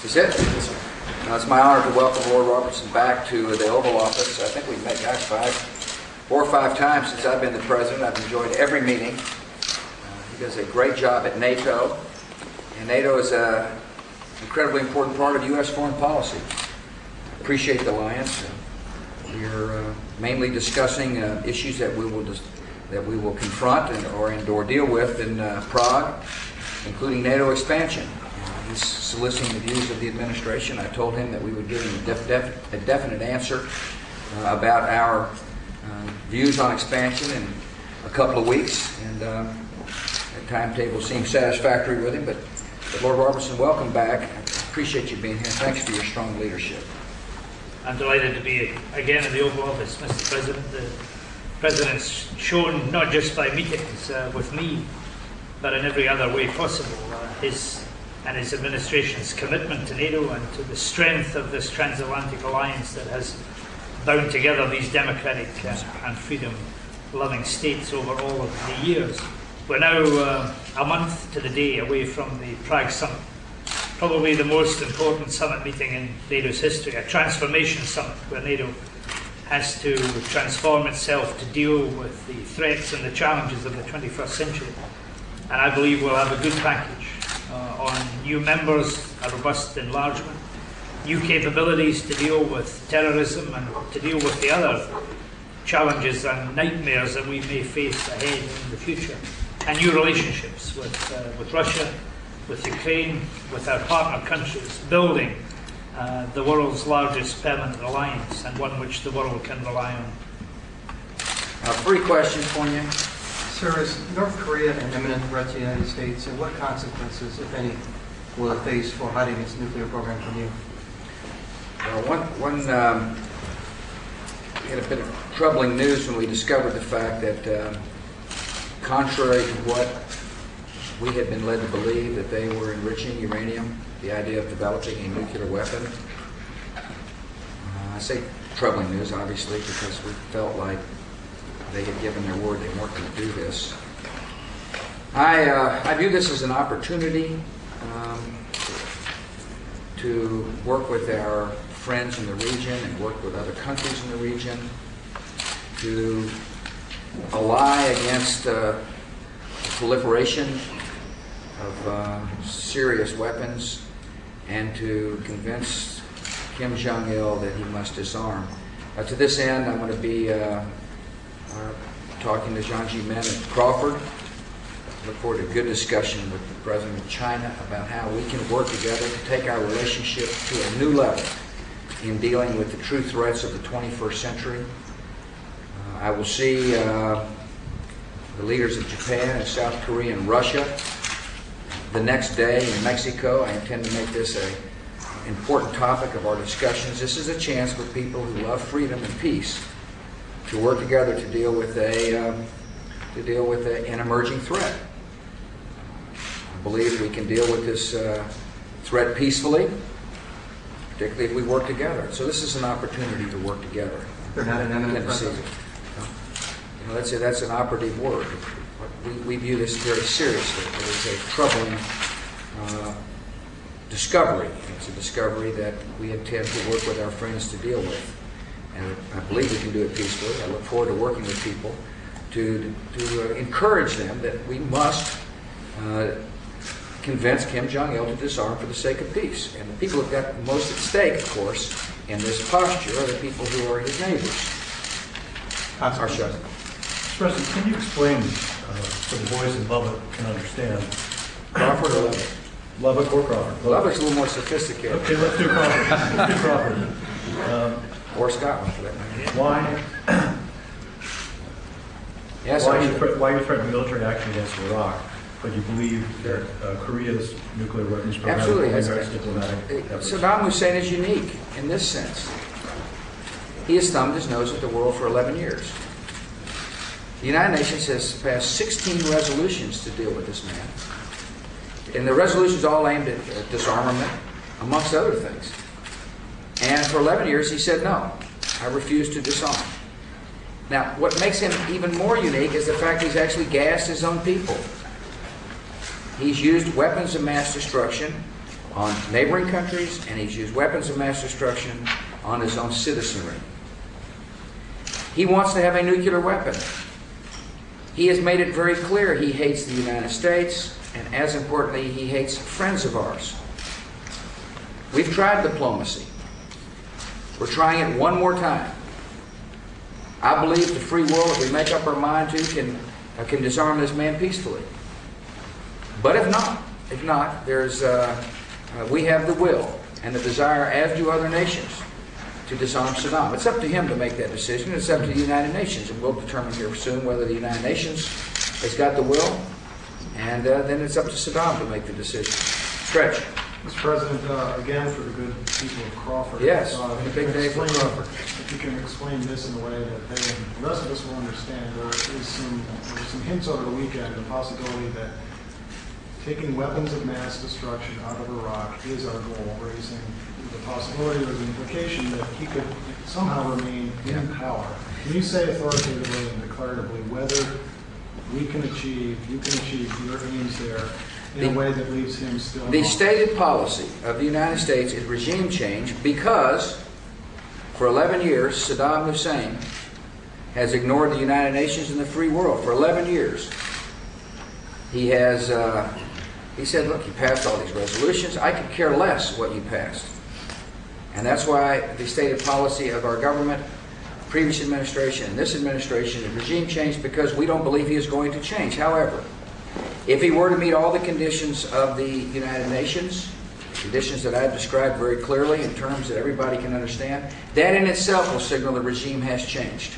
Is it? It's my honor to welcome Lord Robertson back to the Oval Office. I think we've met, gosh, 4 or 5 times since I've been the president. I've enjoyed every meeting. He does a great job at NATO, and NATO is an incredibly important part of U.S. foreign policy. I appreciate the alliance. We are mainly discussing issues that we will confront or deal with in Prague, including NATO expansion. He's soliciting the views of the administration. I told him that we would give him a definite answer about our views on expansion in a couple of weeks, and the timetable seems satisfactory with him. But Lord Robertson, welcome back. I appreciate you being here. Thanks for your strong leadership. I'm delighted to be again in the Oval Office, Mr. President. The President's shown, not just by meetings with me, but in every other way possible, his administration's commitment to NATO and to the strength of this transatlantic alliance that has bound together these democratic and freedom-loving states over all of the years. We're now a month to the day away from the Prague Summit, probably the most important summit meeting in NATO's history, a transformation summit where NATO has to transform itself to deal with the threats and the challenges of the 21st century. And I believe we'll have a good package on new members, a robust enlargement, new capabilities to deal with terrorism and to deal with the other challenges and nightmares that we may face ahead in the future, and new relationships with Russia, with Ukraine, with our partner countries, building the world's largest permanent alliance and one which the world can rely on. 3 questions for you. Sir, is North Korea an imminent threat to the United States, and what consequences, if any, will it face for hiding its nuclear program from you? We had a bit of troubling news when we discovered the fact that, contrary to what we had been led to believe, that they were enriching uranium, the idea of developing a nuclear weapon. I say troubling news, obviously, because we felt like they had given their word they weren't going to do this. I view this as an opportunity to work with our friends in the region and work with other countries in the region to ally against proliferation of serious weapons and to convince Kim Jong-il that he must disarm. To this end, I'm going to be talking to Jiang Zemin at Crawford. Look forward to a good discussion with the President of China about how we can work together to take our relationship to a new level in dealing with the true threats of the 21st century. I will see the leaders of Japan and South Korea and Russia the next day in Mexico. I intend to make this an important topic of our discussions. This is a chance for people who love freedom and peace to work together to deal with an emerging threat. I believe we can deal with this threat peacefully, particularly if we work together. So this is an opportunity to work together. They're not an imminent threat. Let's say that's an operative word. We view this very seriously. It is a troubling discovery. It's a discovery that we intend to work with our friends to deal with. And I believe we can do it peacefully. I look forward to working with people to encourage them that we must convince Kim Jong-il to disarm for the sake of peace. And the people who've got most at stake, of course, in this posture are the people who are his neighbors. Our show. Mr. President, can you explain, so the boys in Lubbock can understand? Crawford or Lubbock? Lubbock or Crawford? Lubbock's a little more sophisticated. Okay, let's do Crawford. Let's do Crawford. Or Scotland, for that matter. Why? Yes, why you threaten military action against Iraq, but you believe that Korea's nuclear weapons program absolutely. is diplomatic? Saddam Hussein is unique in this sense. He has thumbed his nose at the world for 11 years. The United Nations has passed 16 resolutions to deal with this man. And the resolutions all aimed at disarmament, amongst other things. And for 11 years he said, no, I refuse to disarm. Now, what makes him even more unique is the fact he's actually gassed his own people. He's used weapons of mass destruction on neighboring countries, and he's used weapons of mass destruction on his own citizenry. He wants to have a nuclear weapon. He has made it very clear he hates the United States, and as importantly, he hates friends of ours. We've tried diplomacy. We're trying it one more time. I believe the free world, if we make up our mind to, can disarm this man peacefully. But if not, we have the will and the desire, as do other nations, to disarm Saddam. It's up to him to make that decision. It's up to the United Nations, and we'll determine here soon whether the United Nations has got the will, and then it's up to Saddam to make the decision. Stretch. Mr. President, again, for the good people of Crawford. Yes, if a you big can day for explain- Crawford. If you can explain this in a way that they and the rest of us will understand, there were some hints over the weekend of the possibility that taking weapons of mass destruction out of Iraq is our goal, raising the possibility or the implication that he could somehow remain in power. Can you say authoritatively and declaratively whether you can achieve your aims there in a way that leaves him still in The office? stated policy of the United States is regime change because for 11 years, Saddam Hussein has ignored the United Nations and the free world. For 11 years, he has, he said, look, you passed all these resolutions. I could care less what you passed. And that's why the stated policy of our government, previous administration and this administration, is regime change because we don't believe he is going to change. However, if he were to meet all the conditions of the United Nations, conditions that I've described very clearly in terms that everybody can understand, that in itself will signal the regime has changed.